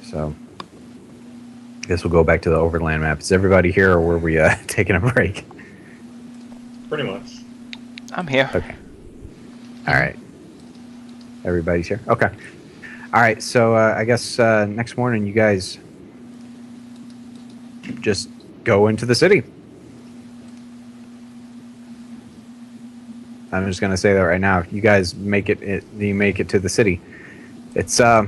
So, I guess we'll go back to the overland map. Is everybody here, or were we taking a break? Pretty much. I'm here. Okay. All right. Everybody's here? Okay. All right, so I guess next morning you guys just go into the city. I'm just going to say that right now. You guys make it you make it to the city. It's not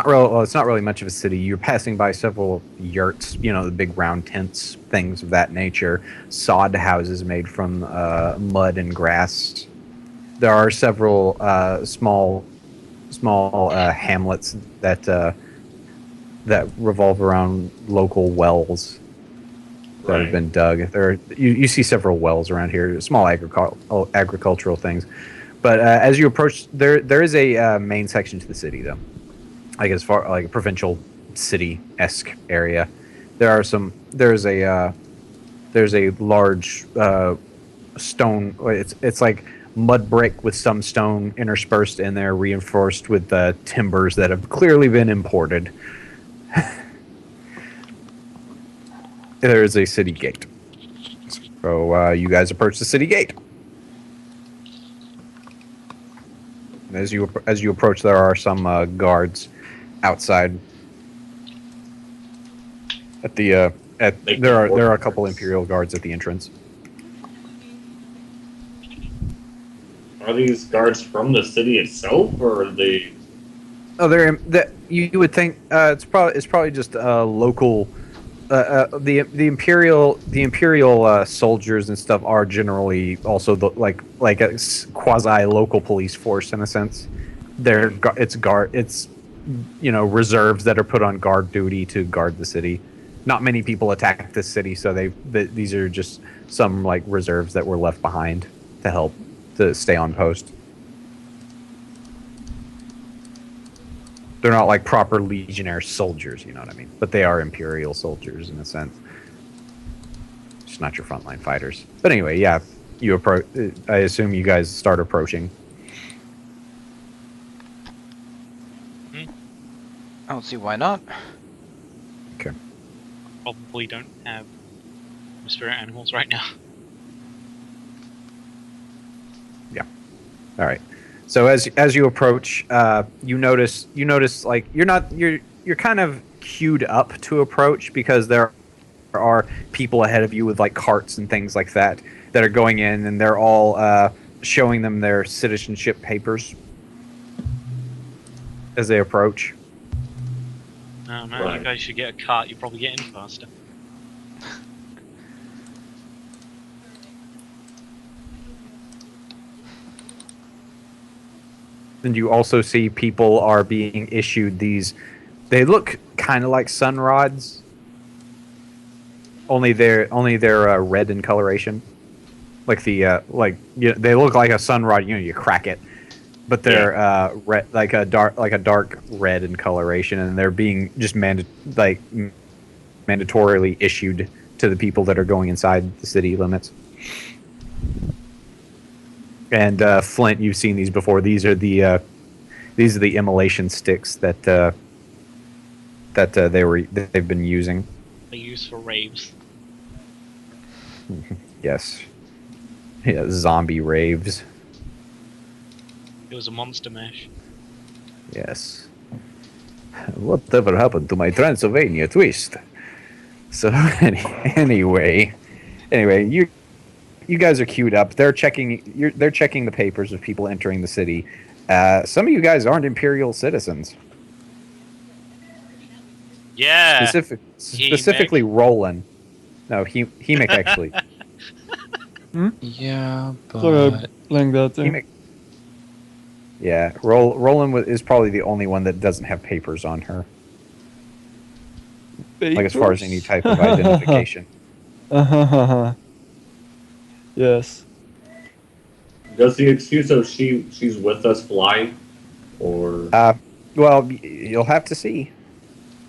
real. Well, it's not really much of a city. You're passing by several yurts, the big round tents, things of that nature. Sod houses made from mud and grass. There are several small hamlets that revolve around local wells that have been dug. You see several wells around here, small agricultural things. But as you approach, there is a main section to the city, though. Like as far like a provincial city-esque area, there's a large stone. It's like mud brick with some stone interspersed in there, reinforced with timbers that have clearly been imported. There is a city gate. So you guys approach the city gate. As you approach, there are some guards outside. There are a couple Imperial guards at the entrance. Are these guards from the city itself, or are they? Oh, you would think it's probably just local. The imperial soldiers and stuff are generally also like a quasi local police force in a sense. It's reserves that are put on guard duty to guard the city. Not many people attack the city, so these are just some like reserves that were left behind to help to stay on post. They're not like proper legionnaire soldiers, you know what I mean? But they are imperial soldiers in a sense. Just not your frontline fighters. But anyway, yeah, you approach. I assume you guys start approaching. I don't see why not. Okay. Probably don't have spirit animals right now. Yeah. All right. So as you approach, you notice like you're kind of queued up to approach because there are people ahead of you with like carts and things like that are going in, and they're all showing them their citizenship papers as they approach. Oh man, you guys should get a cart. You'll probably get in faster. And you also see people are being issued these. They look kind of like sun rods. Only they're red in coloration. Like they look like a sun rod. You crack it, but they're red, like a dark red in coloration, and they're being just mandatorily issued to the people that are going inside the city limits. And Flint, you've seen these before. These are the immolation sticks that they've been using. They use for raves. Yes. Yeah, zombie raves. It was a monster mash. Yes. Whatever happened to my Transylvania twist? So anyway, you guys are queued up. They're checking the papers of people entering the city. Some of you guys aren't Imperial citizens. Yeah. Specifically Roland. No, Hemic actually. Yeah, but Sorry, playing that thing. Yeah, Roland is probably the only one that doesn't have papers on her. Papers? Like as far as any type of identification. Yes. Does the excuse of she's with us fly, or? Well, you'll have to see.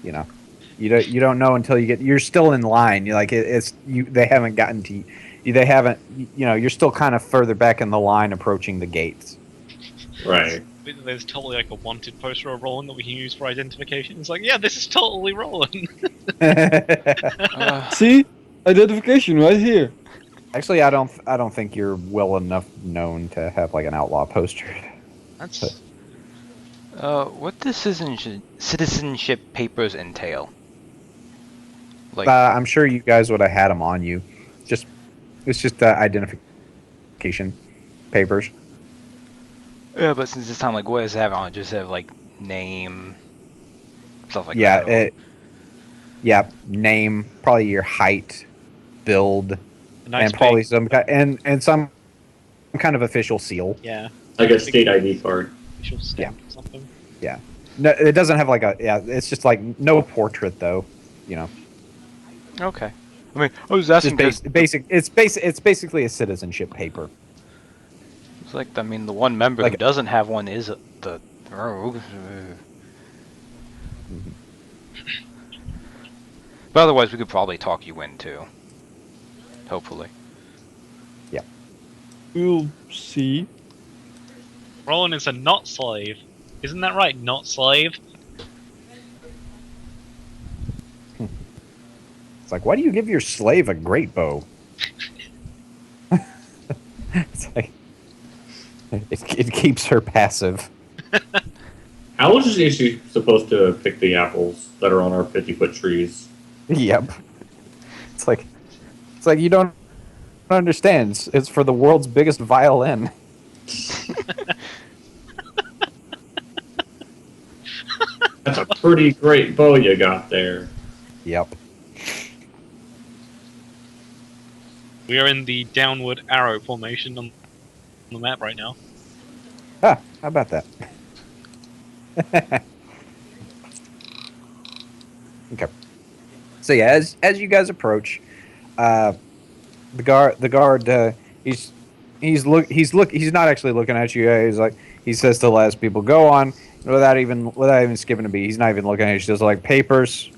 You don't know until you get. You're still in line. You're like They haven't gotten to. They haven't. You're still kind of further back in the line, approaching the gates. Right. there's totally like a wanted poster of Roland that we can use for identification. It's like, yeah, this is totally Roland. See? Identification right here. Actually, I don't think you're well enough known to have like an outlaw poster. That's What does citizenship papers entail? Like, I'm sure you guys would have had them on you. It's just identification papers. yeah, but since this time, like, what does it have on it? Just have like name, stuff like Yeah, that. yeah, name, probably your height, build, a nice and probably big, some and some kind of official seal. yeah, Like a state ID card. official stamp or something. No, it doesn't have like a it's just like no portrait though, you know. Okay. I mean, I was asking. Just basic. It's basically a citizenship paper. It's like, I mean, the one member Like- who doesn't have one is the rogue. But otherwise, we could probably talk you in too. Hopefully. We'll see. Roland is a not slave. Isn't that right? Not slave? It's like, why do you give your slave a great bow? It's like it keeps her passive. How is she supposed to pick the apples that are on our 50-foot trees? Yep. It's like you don't understand. It's for the world's biggest violin. That's a pretty great bow you got there. Yep. We are in the downward arrow formation on the map right now. Ah, how about that? Okay. So yeah, as you guys approach, the guard he's not actually looking at you. He's like, he says to the last people, go on, without even skipping a beat. He's not even looking at you. He's just like, papers.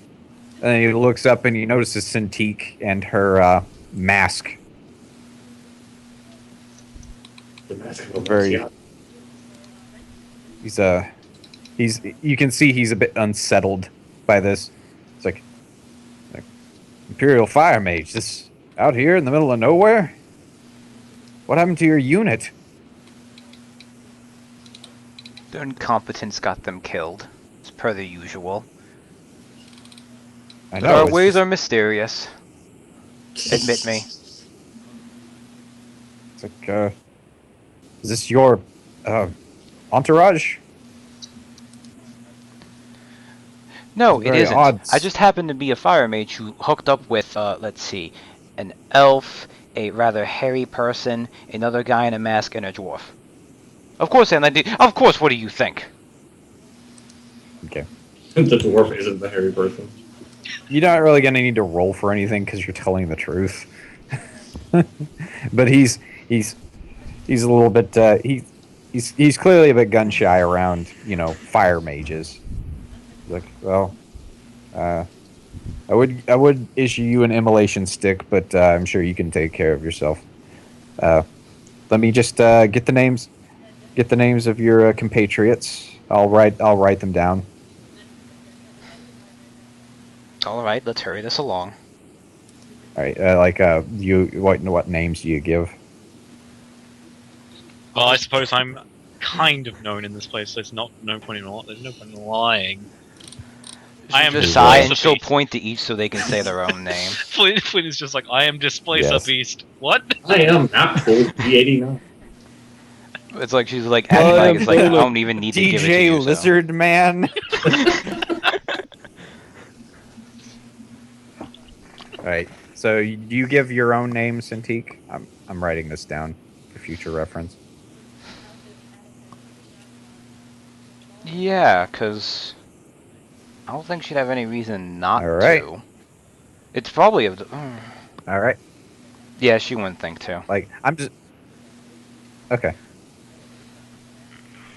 And then he looks up and he notices Cintiq and her mask. The mask of Very- Valencia. He's you can see he's a bit unsettled by this. It's like Imperial Fire Mage, this out here in the middle of nowhere? What happened to your unit? Their incompetence got them killed. It's per the usual. I But know. our it's ways just- are mysterious. Admit me. It's like, is this your entourage? No, it Very isn't. odd. I just happen to be a fire mage who hooked up with, let's see, an elf, a rather hairy person, another guy in a mask, and a dwarf. Of course, of course, what do you think? Okay. The dwarf isn't the hairy person. You're not really gonna need to roll for anything because you're telling the truth. But he's a little bit he's clearly a bit gun shy around, you know, fire mages. He's like, well, I would issue you an immolation stick, but I'm sure you can take care of yourself. Let me just get the names of your compatriots. I'll write them down. All right, let's hurry this along. All right, what names do you give? Well, I suppose I'm kind of known in this place, so there's no point in lying. I am just Displacer sigh, and she'll Beast. point to each so they can say their own name. Flint is just like, I am Displacer Yes. Beast. What? I am Apple D89. It's like she's like acting like it's like I don't even need to give it to DJ you. so. Lizard Man. All right. So you give your own name, Cintiq? I'm writing this down for future reference. Yeah, cause I don't think she'd have any reason not All right. to. It's probably All right. yeah, she wouldn't think to. Like I'm just okay.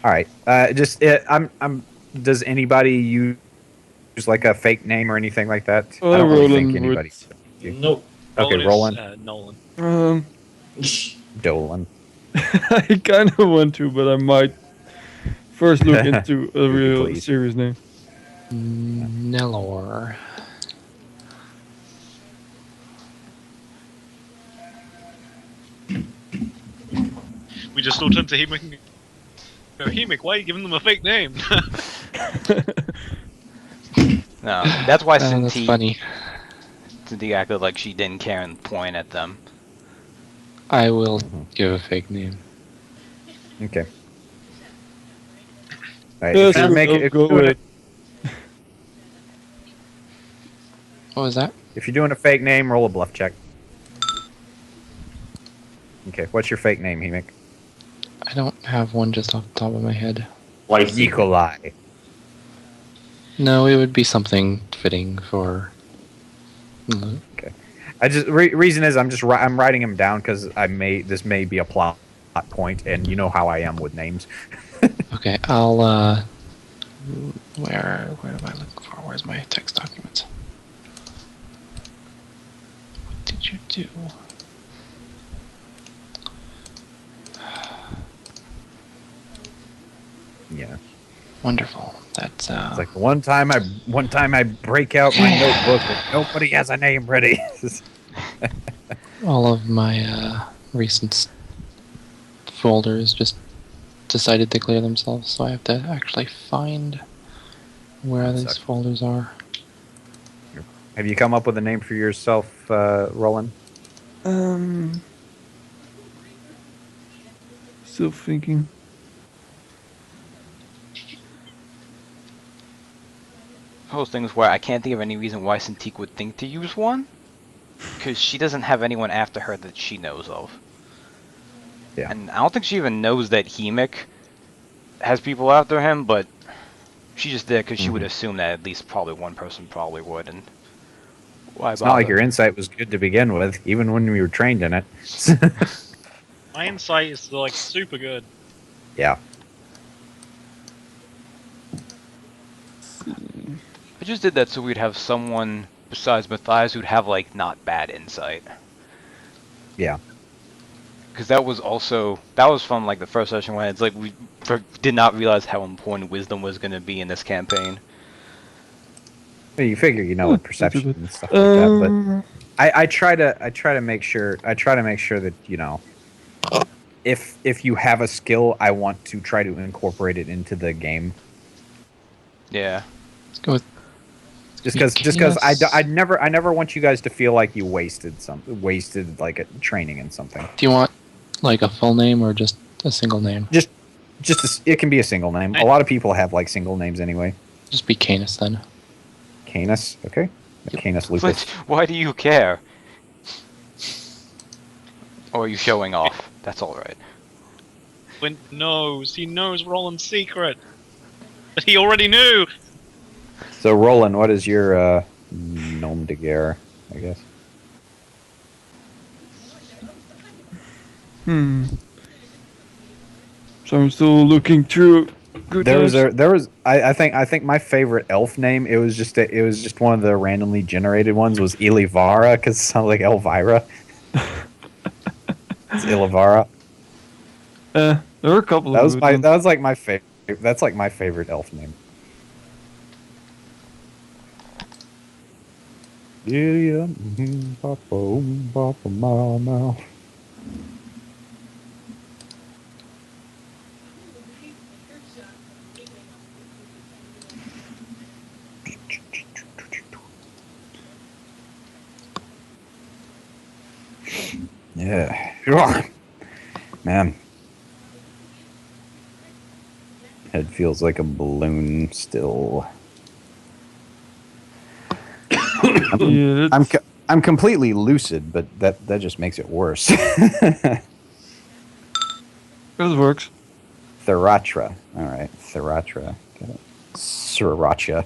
All right. I'm. Does anybody use like a fake name or anything like that? I don't really think Roland anybody. Nope. Okay, Roland Roland. is, Nolan. Dolan. I kind of want to, but I might first look into a real Please. serious name. Nelor. We just all turned to Hemik and go, Hemik, why are you giving them a fake name? No, that's why That's Cintiq funny. acted like she didn't care and point at them. I will give a fake name. Okay. Alright, Yes, if you're making, I'll if go you're doing with. What was that? if you're doing a fake name, roll a bluff check. Okay, what's your fake name, Hemik? I don't have one just off the top of my head. Like Nikolai. No, it would be something fitting for. Mm, I just reason is I'm writing him down because this may be a plot point, and you know how I am with names. Okay, I'll. Where am I looking for? Where's my text document? What did you do? Yeah, Wonderful. That's it's like the one time I break out my notebook and nobody has a name ready. all of my recent folders just decided to clear themselves, so I have to actually find where That these sucks. folders are. Have you come up with a name for yourself, Roland? Still thinking. Those things where I can't think of any reason why Cintiq would think to use one, because she doesn't have anyone after her that she knows of. Yeah. And I don't think she even knows that Hemik has people after him, but she just did because she would assume that at least probably one person probably would, and why It's not like bother? your insight was good to begin with, even when we were trained in it. My insight is like super good. Yeah. I just did that so we'd have someone besides Matthias who'd have like not bad insight. Yeah. Because that was from like the first session when it's like we did not realize how important wisdom was going to be in this campaign. Well, you figure you know with perception good. and stuff like that, but Um, I try to make sure that if you have a skill, I want to try to incorporate it into the game. Yeah. Let's go with. Just because I never want you guys to feel like you wasted like a training in something. Do you want like a full name or just a single name? It can be a single name. A lot of people have like single names anyway. Just be Canis then. Canis, okay. Canis But Lupus. why do you care? Or are you showing off? That's alright. Flint knows. He knows Roland's secret. But he already knew. So Roland, what is your nom de guerre? I guess. So I'm still looking through. Good names. I think my favorite elf name. It was just one of the randomly generated ones was Elivara because it sounded like Elvira. It's Elivara. There were a couple That of was good my ones. that was like my favorite. That's like my favorite elf name. Yeah, papa, papa, mama. Yeah, man. Head feels like a balloon still. Yeah, I'm completely lucid, but that just makes it worse. that works. Theratra. All right, Theratra. Get it. Sriracha.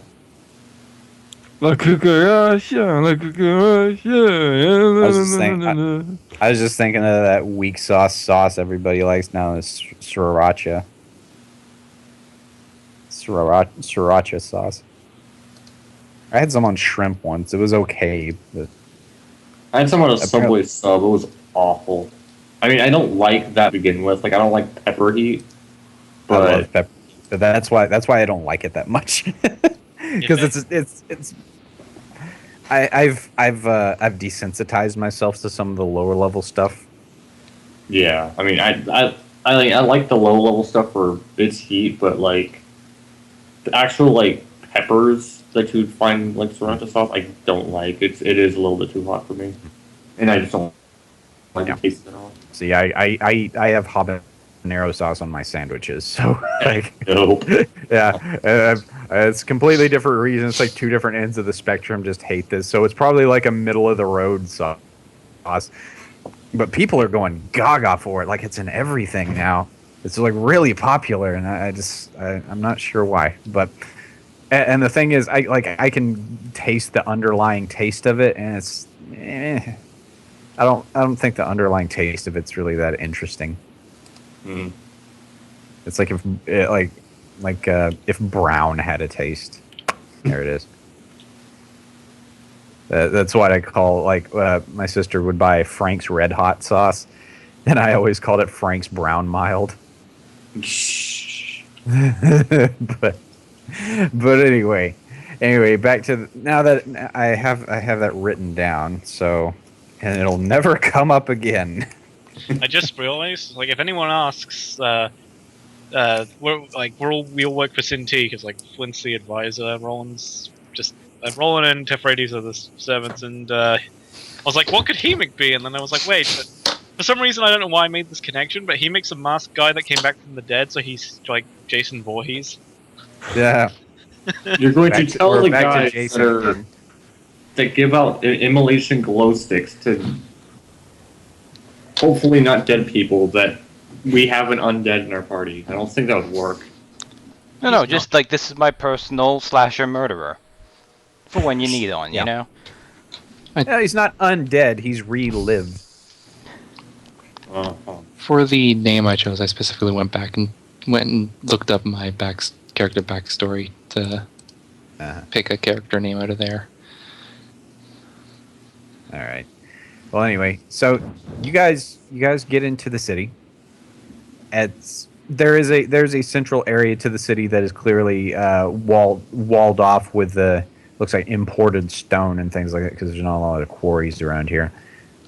La cucaracha, la cucaracha. I was just thinking of that weak sauce everybody likes now is sriracha. Sriracha sauce. I had some on shrimp once. It was okay, but I had some on a Apparently- Subway sub. It was awful. I mean, I don't like that to begin with. Like, I don't like pepper heat. I love But pepper So that's why I don't like it that much. Because it's I've desensitized myself to some of the lower level stuff. Yeah, I mean, I like the low level stuff for its heat, but like the actual like peppers that you find like surrounding stuff, I don't like. It is a little bit too hot for me, and I just don't like Yeah. the taste at all. See, I have habanero sauce on my sandwiches, so like No. yeah, it's completely different reasons. It's like two different ends of the spectrum. Just hate this, so it's probably like a middle of the road sauce. But people are going gaga for it, like it's in everything now. It's like really popular, and I'm not sure why. But and the thing is, I can taste the underlying taste of it, and it's I don't think the underlying taste of it's really that interesting. Mm. It's like if brown had a taste. There it is. That's what I call my sister would buy Frank's Red Hot sauce, and I always called it Frank's Brown Mild. but anyway, back to now that I have that written down, so and it'll never come up again. I just realized, like, if anyone asks, we all work for Sin T because like Flint's the advisor, Roland's just Roland and Tefrades are the servants, and I was like, what could Hemik be? And then I was like, wait, but for some reason I don't know why I made this connection, but Hemik's a masked guy that came back from the dead, so he's like Jason Voorhees. Yeah. You're going Back to to- tell we're the back to guys Jason. that give out immolation glow sticks to hopefully not dead people that we have an undead in our party. I don't think that would work. No, just like this is my personal slasher murderer. For when you need on, Yeah. you know? Yeah, he's not undead. He's relived. For the name I chose, I specifically went and looked up my character backstory to pick a character name out of there. All right. Well, anyway, so you guys get into the city. There's a central area to the city that is clearly walled off with the looks like imported stone and things like that because there's not a lot of quarries around here.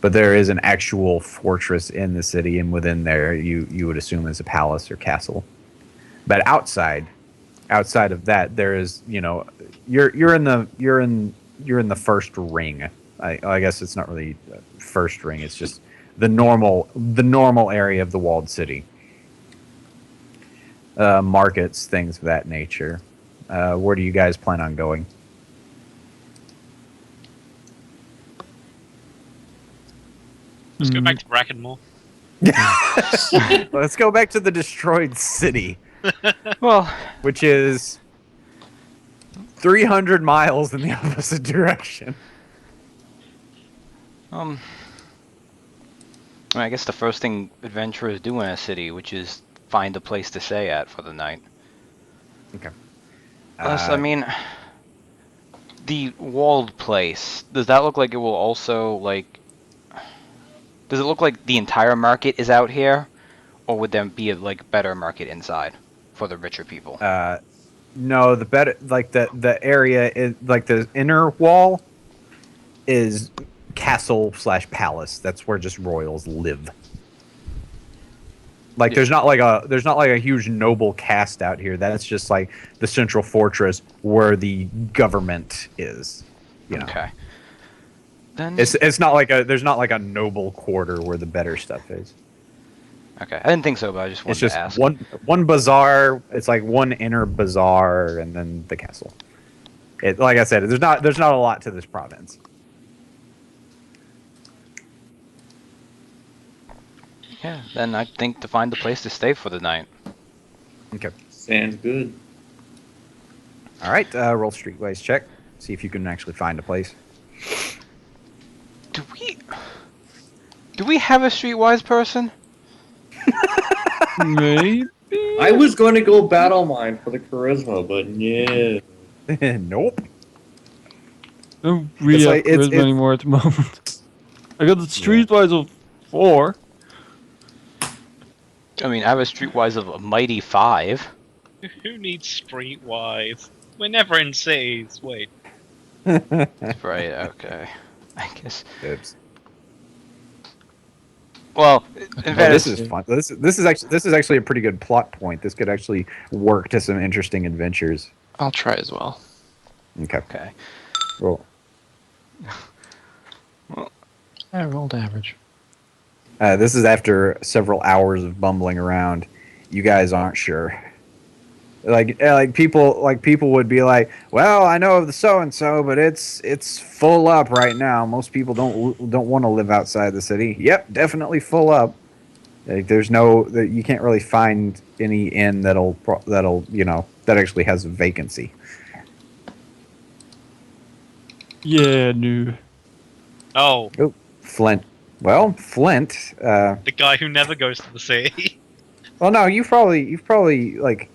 But there is an actual fortress in the city, and within there, you would assume is a palace or castle. But outside of that, there is you're in the first ring. I guess it's not really first ring. It's just the normal area of the walled city. Markets, things of that nature. Where do you guys plan on going? Let's go back to Brackenmore. Let's go back to the destroyed city, Well, which is 300 miles in the opposite direction. I guess the first thing adventurers do in a city, which is find a place to stay at for the night. Okay. Plus, I mean, the walled place, does that look like it will also, like... Does it look like the entire market is out here? Or would there be a, better market inside for the richer people? No, the better the area is the inner wall is castle/palace. That's where just royals live. Yeah. There's not like a huge noble caste out here. That's just like the central fortress where the government is. Okay. Then... It's not like there's not like a noble quarter where the better stuff is. Okay, I didn't think so, but I just wanted It's just to ask. one bazaar. It's like one inner bazaar and then the castle. Like I said, there's not a lot to this province. Yeah, then I think to find a place to stay for the night. Okay. Sounds good. All right. Roll streetwise check. See if you can actually find a place. Do we have a streetwise person? Maybe. I was going to go battle mine for the charisma, but yeah. Nope. I don't really have it's- charisma anymore at the moment. I got the streetwise of 4. I mean, I have a streetwise of a mighty 5. Who needs streetwise? We're never in cities. Wait. Right, okay. I guess. Oops. Well, in Oh, fairness, this is fun. This is actually a pretty good plot point. This could actually work to some interesting adventures. I'll try as well. Okay. okay. Well, I rolled average. this is after several hours of bumbling around. You guys aren't sure. Like people would be like, well, I know of the so and so, but it's full up right now. Most people don't want to live outside the city. Yep, definitely full up. Like, there's no that you can't really find any inn that'll that actually has a vacancy. Yeah, no. Oh, Flint. Well, Flint. the guy who never goes to the city. Well, no, you've probably like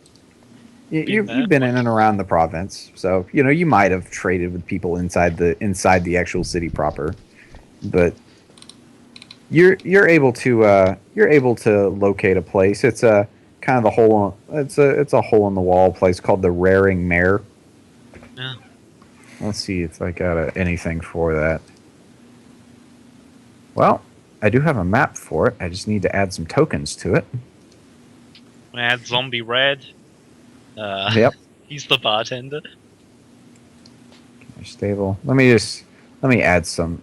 you've there? been in and around the province, so you might have traded with people inside the actual city proper, but you're able to locate a place. It's a kind of it's a hole in the wall place called the Raring Mare. Yeah. Let's see if I got anything for that. Well, I do have a map for it. I just need to add some tokens to it. We had Zombie Red. Yep. He's the bartender. Stable. Let me add some